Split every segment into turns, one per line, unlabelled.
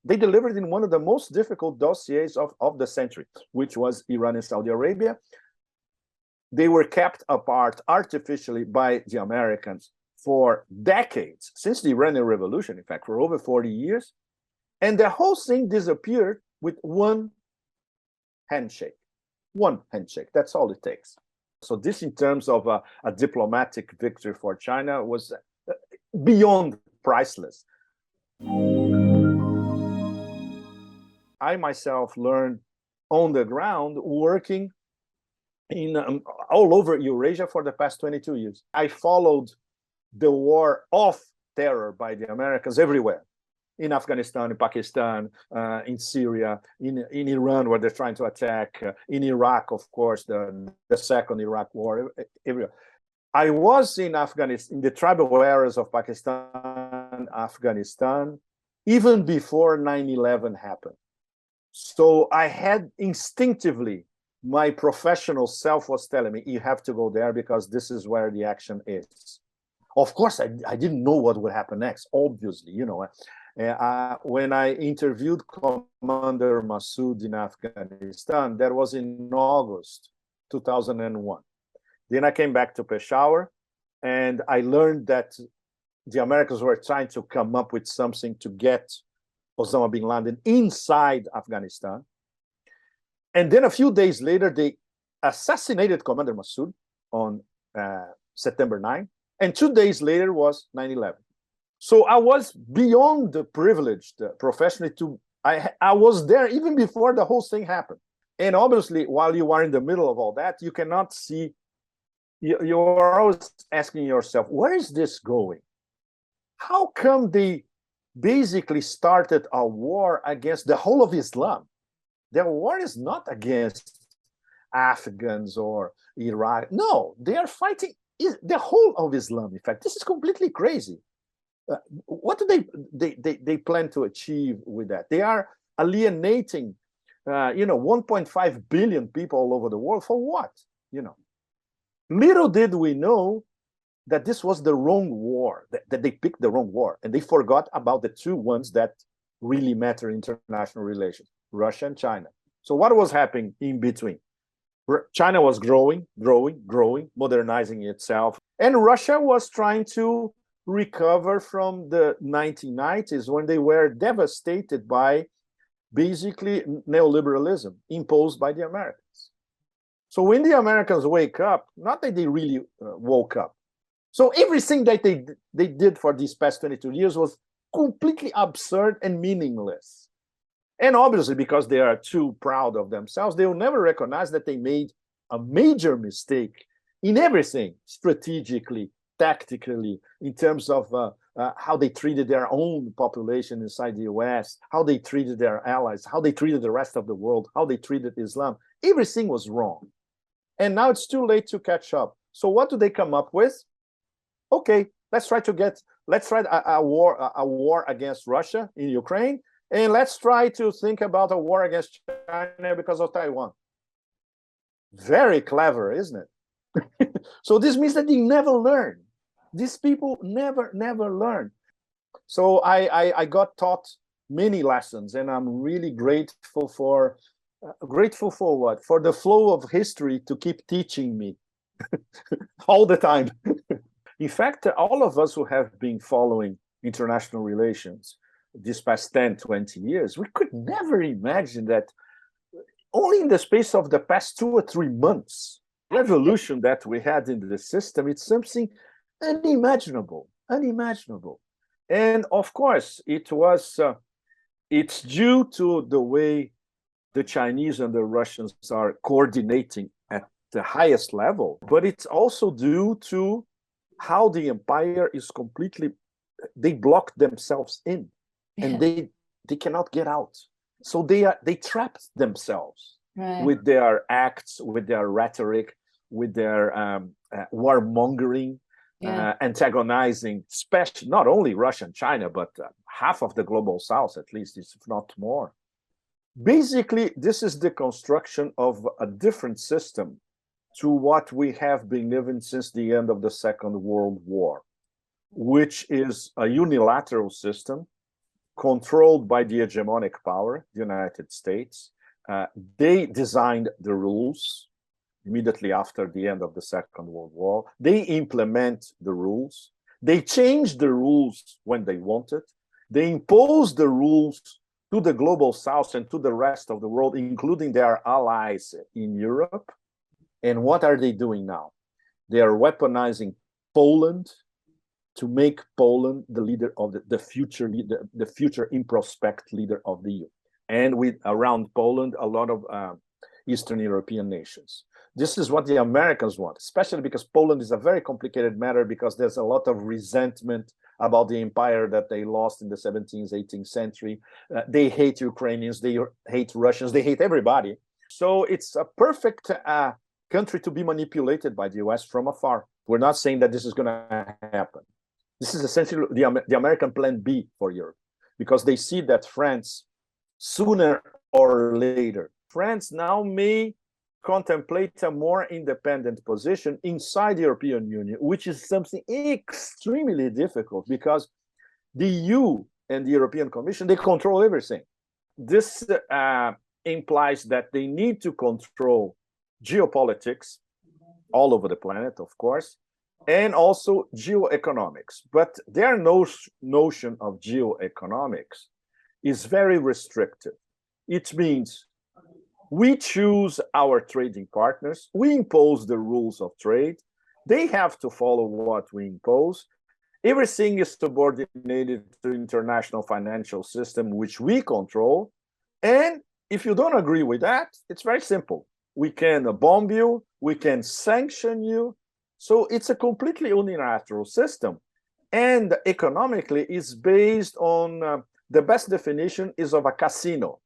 they delivered in one of the most difficult dossiers of the century, which was Iran and Saudi Arabia. They were kept apart artificially by the Americans for decades, since the Iranian Revolution, in fact, for over 40 years. And the whole thing disappeared with one handshake. One handshake, that's all it takes. So this, in terms of a diplomatic victory for China, was beyond priceless. I myself learned on the ground working in all over Eurasia for the past 22 years. I followed the war of terror by the Americans everywhere. In Afghanistan, in Pakistan, in Syria, in Iran, where they're trying to attack, in Iraq, of course, the second Iraq war, everywhere. I was in Afghanistan, in the tribal areas of Pakistan, Afghanistan, even before 9/11 happened. So I had instinctively, my professional self was telling me, you have to go there because this is where the action is. Of course, I didn't know what would happen next, obviously, you know. When I interviewed Commander Massoud in Afghanistan, that was in August 2001. Then I came back to Peshawar, and I learned that the Americans were trying to come up with something to get Osama bin Laden inside Afghanistan. And then a few days later, they assassinated Commander Massoud on September 9. And 2 days later was 9/11. So I was beyond privileged professionally I was there even before the whole thing happened. And obviously, while you are in the middle of all that, you cannot see, you're always asking yourself, where is this going? How come they basically started a war against the whole of Islam? Their war is not against Afghans or Iraq. No, they are fighting the whole of Islam. In fact, this is completely crazy. What do they plan to achieve with that? They are alienating, 1.5 billion people all over the world for what? Little did we know that this was the wrong war, that they picked the wrong war, and they forgot about the two ones that really matter in international relations, Russia and China. So what was happening in between? China was growing, modernizing itself, and Russia was trying to recover from the 1990s when they were devastated by basically neoliberalism imposed by the Americans. So when the Americans wake up, not that they really woke up. So everything that they did for these past 22 years was completely absurd and meaningless. And obviously, because they are too proud of themselves, they will never recognize that they made a major mistake in everything, strategically, tactically, in terms of how they treated their own population inside the US, how they treated their allies, how they treated the rest of the world, how they treated Islam. Everything was wrong. And now it's too late to catch up. So what do they come up with? Okay, let's try a war against Russia in Ukraine, and let's try to think about a war against China because of Taiwan. Very clever, isn't it? So this means that they never learn. These people never learn. So I got taught many lessons, and I'm really grateful for what? For the flow of history to keep teaching me all the time. In fact, all of us who have been following international relations these past 10, 20 years, we could never imagine that only in the space of the past 2 or 3 months, revolution that we had in the system, it's something unimaginable. And of course, it's due to the way the Chinese and the Russians are coordinating at the highest level, but it's also due to how the empire is they blocked themselves in, and they cannot get out. So they trapped themselves with their acts, with their rhetoric, with their warmongering, antagonizing, especially not only Russia and China, but half of the global South, at least, if not more. Basically, this is the construction of a different system to what we have been living since the end of the Second World War, which is a unilateral system controlled by the hegemonic power, the United States. They designed the rules immediately after the end of the Second World War. They implement the rules. They change the rules when they want it. They impose the rules to the global south and to the rest of the world, including their allies in Europe. And what are they doing now? They are weaponizing Poland to make Poland the leader of the future leader, the future in prospect leader of the EU. And with around Poland, a lot of Eastern European nations. This is what the Americans want, especially because Poland is a very complicated matter because there's a lot of resentment about the empire that they lost in the 17th, 18th century. They hate Ukrainians, they hate Russians, they hate everybody. So it's a perfect country to be manipulated by the US from afar. We're not saying that this is going to happen. This is essentially the American plan B for Europe, because they see that France, sooner or later, France now may contemplate a more independent position inside the European Union, which is something extremely difficult because the EU and the European Commission, they control everything. This implies that they need to control geopolitics all over the planet, of course, and also geoeconomics. But their notion of geoeconomics is very restrictive. It means we choose our trading partners, we impose the rules of trade, they have to follow what we impose. Everything is subordinated to the international financial system, which we control. And if you don't agree with that, it's very simple. We can bomb you, we can sanction you. So it's a completely unilateral system. And economically, it's based on the best definition is of a casino.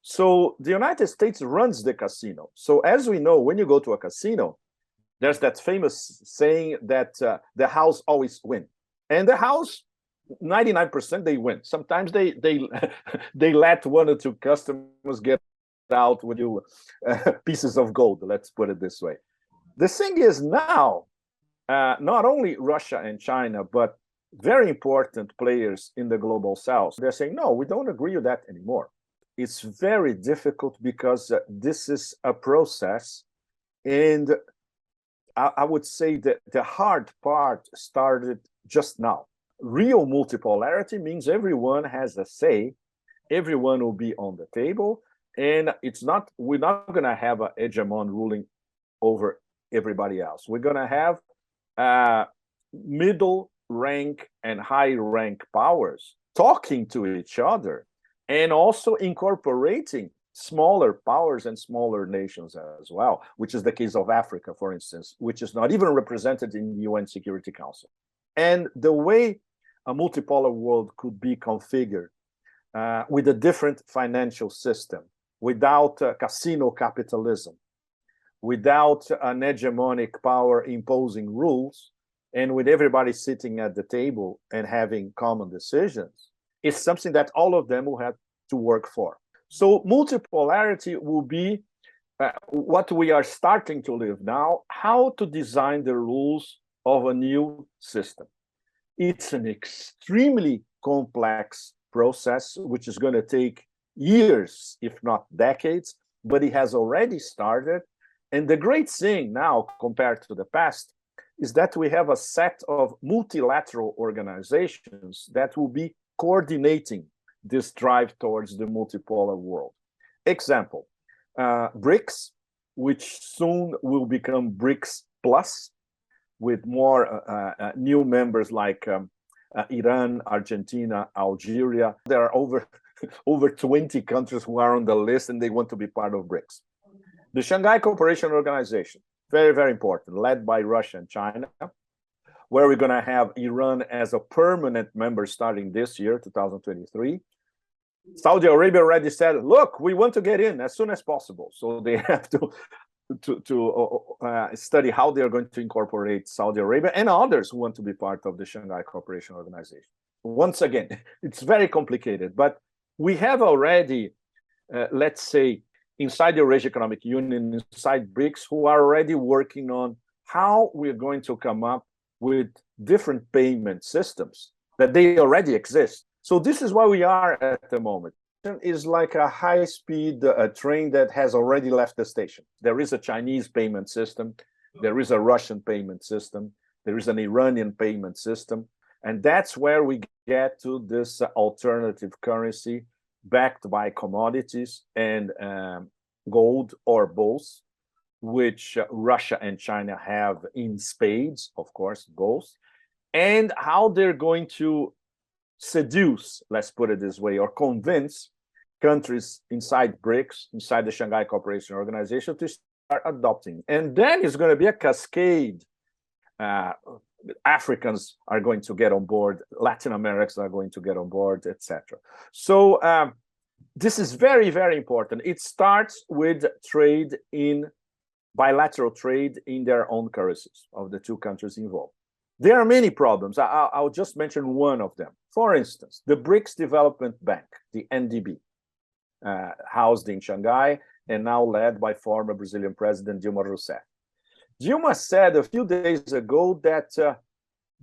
So the United States runs the casino. So as we know, when you go to a casino, there's that famous saying that the house always wins. And the house, 99% they win. Sometimes they they let one or two customers get out with you pieces of gold, let's put it this way. The thing is now, not only Russia and China, but very important players in the global south, they're saying, no, we don't agree with that anymore. It's very difficult because this is a process. And I would say that the hard part started just now. Real multipolarity means everyone has a say, everyone will be on the table, and we're not going to have an hegemon ruling over everybody else. We're going to have middle rank and high rank powers talking to each other and also incorporating smaller powers and smaller nations as well, which is the case of Africa, for instance, which is not even represented in the UN Security Council. And the way a multipolar world could be configured with a different financial system, without casino capitalism, without an hegemonic power imposing rules, and with everybody sitting at the table and having common decisions, is something that all of them will have to work for. So multipolarity will be what we are starting to live now, how to design the rules of a new system. It's an extremely complex process, which is going to take years, if not decades, but it has already started. And the great thing now, compared to the past, is that we have a set of multilateral organizations that will be coordinating this drive towards the multipolar world. Example, BRICS, which soon will become BRICS Plus, with more new members like Iran, Argentina, Algeria. There are over 20 countries who are on the list and they want to be part of BRICS. The Shanghai Cooperation Organization, very, very important, led by Russia and China, where we're going to have Iran as a permanent member starting this year, 2023. Saudi Arabia already said, look, we want to get in as soon as possible. So they have to study how they are going to incorporate Saudi Arabia and others who want to be part of the Shanghai Cooperation Organization. Once again, it's very complicated, but we have already, let's say, inside the Eurasian Economic Union, inside BRICS, who are already working on how we're going to come up with different payment systems, that they already exist. So this is where we are at the moment. It is like a high-speed train that has already left the station. There is a Chinese payment system. There is a Russian payment system. There is an Iranian payment system. And that's where we get to this alternative currency backed by commodities and gold or both, which Russia and China have in spades, of course, both, and how they're going to seduce, let's put it this way, or convince countries inside BRICS, inside the Shanghai Cooperation Organization, to start adopting. And then it's going to be a cascade. Africans are going to get on board, Latin Americans are going to get on board, etc. So this is very, very important. It starts with trade in bilateral trade in their own currencies of the two countries involved. There are many problems. I'll just mention one of them. For instance, the BRICS Development Bank, the NDB, housed in Shanghai and now led by former Brazilian President Dilma Rousseff. Dilma said a few days ago that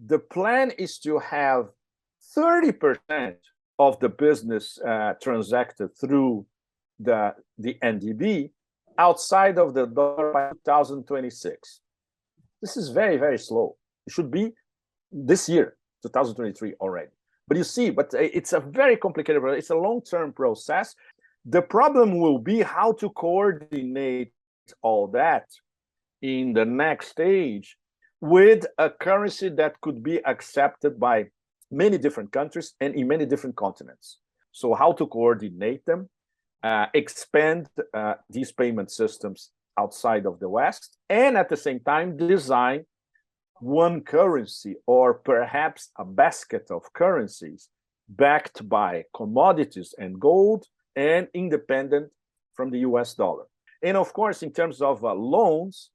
the plan is to have 30% of the business transacted through the NDB outside of the dollar by 2026. This is very, very slow. It should be this year, 2023 already. But you see, it's a very complicated, it's a long-term process. The problem will be how to coordinate all that in the next stage with a currency that could be accepted by many different countries and in many different continents. So how to coordinate them, expand these payment systems outside of the West, and at the same time design one currency or perhaps a basket of currencies backed by commodities and gold and independent from the US dollar. And of course, in terms of loans,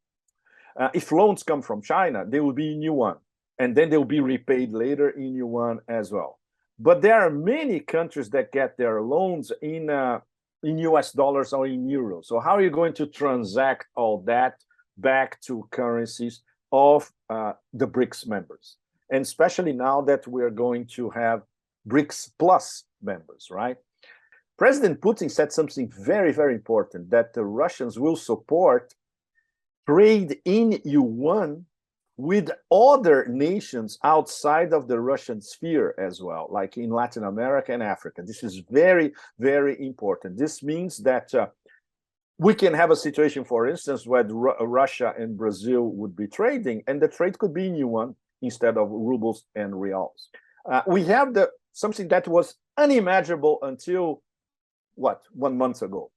if loans come from China, they will be in yuan, and then they'll be repaid later in yuan as well. But there are many countries that get their loans in US dollars or in euros. So how are you going to transact all that back to currencies of the BRICS members? And especially now that we're going to have BRICS plus members, right? President Putin said something very, very important, that the Russians will support trade in yuan with other nations outside of the Russian sphere as well, like in Latin America and Africa. This is very, very important. This means that we can have a situation, for instance, where Russia and Brazil would be trading, and the trade could be in yuan instead of rubles and reals. We have something that was unimaginable until, 1 month ago.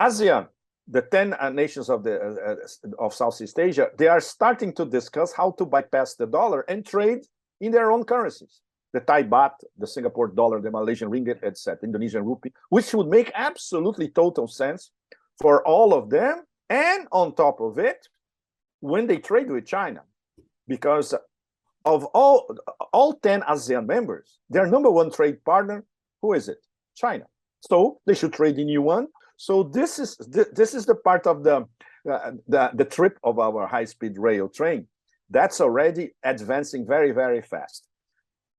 ASEAN, the 10 nations of Southeast Asia, they are starting to discuss how to bypass the dollar and trade in their own currencies. The Thai baht, the Singapore dollar, the Malaysian ringgit, etc., Indonesian rupee, which would make absolutely total sense for all of them. And on top of it, when they trade with China, because of all 10 ASEAN members, their number one trade partner, who is it? China. So they should trade in yuan. So this is the part of the trip of our high-speed rail train that's already advancing very, very fast.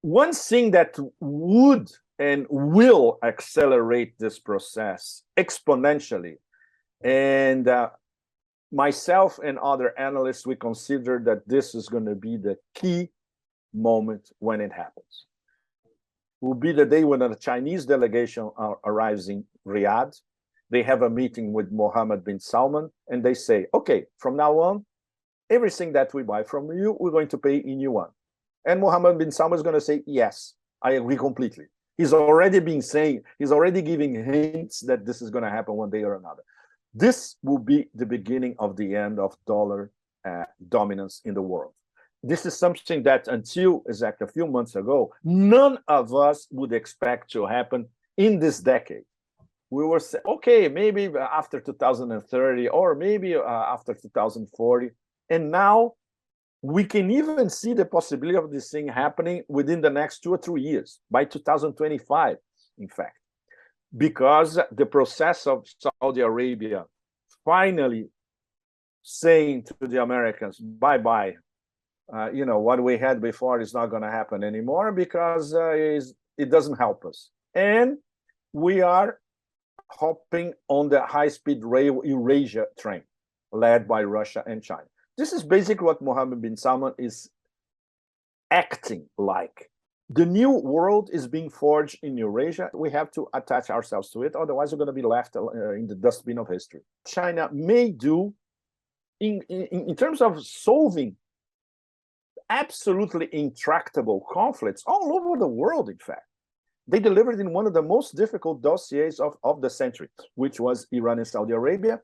One thing that would and will accelerate this process exponentially, and myself and other analysts, we consider that this is going to be the key moment when it happens. Will be the day when the Chinese delegation arrives in Riyadh. They have a meeting with Mohammed bin Salman, and they say, okay, from now on, everything that we buy from you, we're going to pay in yuan. And Mohammed bin Salman is going to say, yes, I agree completely. He's already been saying, he's already giving hints that this is going to happen one day or another. This will be the beginning of the end of dollar dominance in the world. This is something that until exactly a few months ago, none of us would expect to happen in this decade. We were saying, okay, maybe after 2030 or maybe after 2040. And now we can even see the possibility of this thing happening within the next 2 or 3 years, by 2025, in fact, because the process of Saudi Arabia finally saying to the Americans, bye-bye, what we had before is not going to happen anymore, because it doesn't help us. And we are hopping on the high-speed rail Eurasia train led by Russia and China. This is basically what Mohammed bin Salman is acting like. The new world is being forged in Eurasia. We have to attach ourselves to it, otherwise we're going to be left in the dustbin of history. China may do, in terms of solving absolutely intractable conflicts all over the world, in fact. They delivered in one of the most difficult dossiers of the century, which was Iran and Saudi Arabia.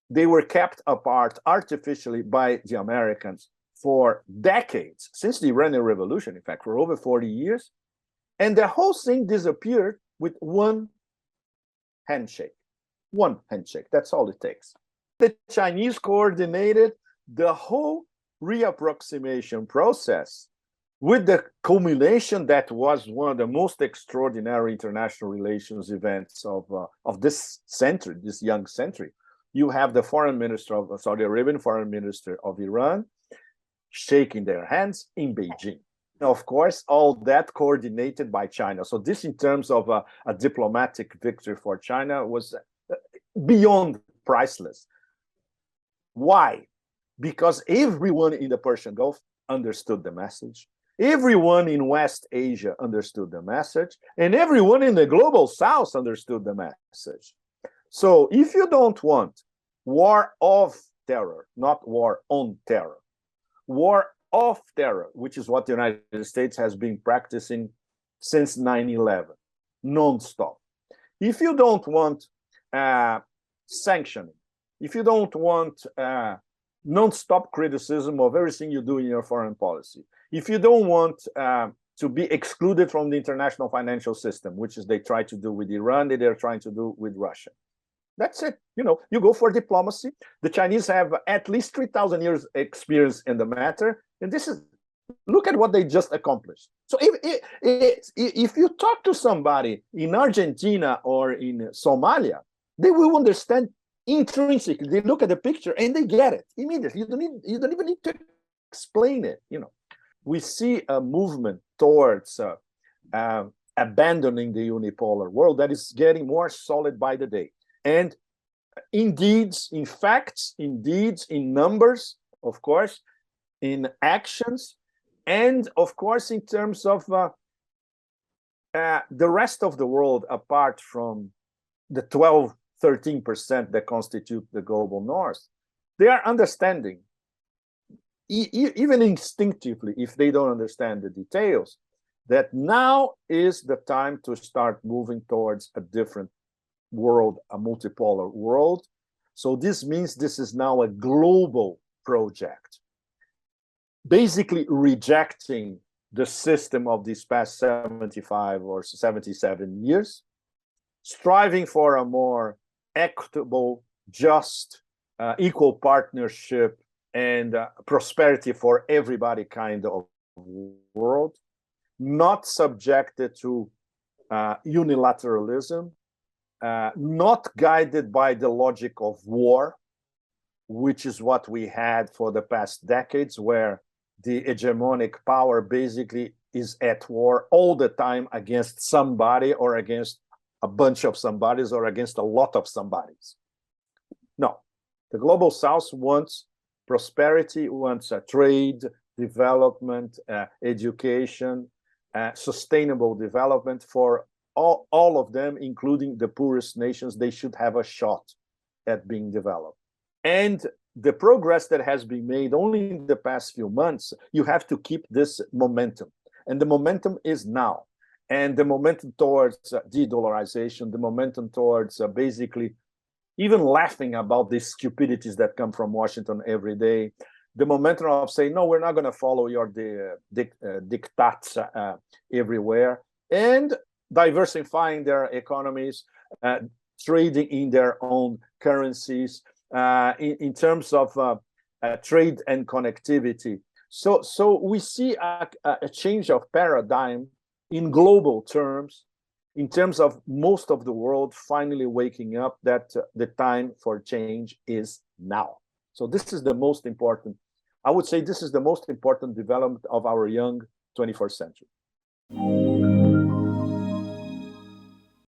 They were kept apart artificially by the Americans for decades, since the Iranian Revolution, in fact, for over 40 years. And the whole thing disappeared with one handshake. One handshake, that's all it takes. The Chinese coordinated the whole reapproximation process with the culmination that was one of the most extraordinary international relations events of this century, this young century. You have the foreign minister of Saudi Arabian, foreign minister of Iran, shaking their hands in Beijing. Of course, all that coordinated by China. So this, in terms of a diplomatic victory for China, was beyond priceless. Why? Because everyone in the Persian Gulf understood the message. Everyone in West Asia understood the message. And everyone in the global South understood the message. So if you don't want war of terror, not war on terror, war of terror, which is what the United States has been practicing since 9/11, nonstop. If you don't want sanctioning, if you don't want non-stop criticism of everything you do in your foreign policy, if you don't want to be excluded from the international financial system, which is they try to do with Iran, they're trying to do with Russia. That's it. You know, you go for diplomacy. The Chinese have at least 3,000 years experience in the matter. And this is, look at what they just accomplished. So if you talk to somebody in Argentina or in Somalia, they will understand intrinsically. They look at the picture and they get it immediately. You don't even need to explain it. You know, we see a movement towards abandoning the unipolar world that is getting more solid by the day. And in deeds, in facts, in deeds, in numbers, of course, in actions, and of course, in terms of the rest of the world, apart from the 13% that constitute the global north, they are understanding, even instinctively, if they don't understand the details, that now is the time to start moving towards a different world, a multipolar world. So this means this is now a global project, basically rejecting the system of these past 75 or 77 years, striving for a more equitable, just, equal partnership and prosperity for everybody kind of world, not subjected to unilateralism, not guided by the logic of war, which is what we had for the past decades, where the hegemonic power basically is at war all the time against somebody or against a bunch of somebodies or against a lot of somebodies. No, the global South wants prosperity, wants trade, development, education, sustainable development for all of them, including the poorest nations. They should have a shot at being developed. And the progress that has been made only in the past few months, you have to keep this momentum. And the momentum is now. And the momentum towards de-dollarization, the momentum towards basically even laughing about the stupidities that come from Washington every day, the momentum of saying, no, we're not going to follow your diktats everywhere, and diversifying their economies, trading in their own currencies, in terms of trade and connectivity. So we see a change of paradigm in global terms, in terms of most of the world finally waking up that the time for change is now. So this is the most important, I would say this is the most important development of our young 21st century.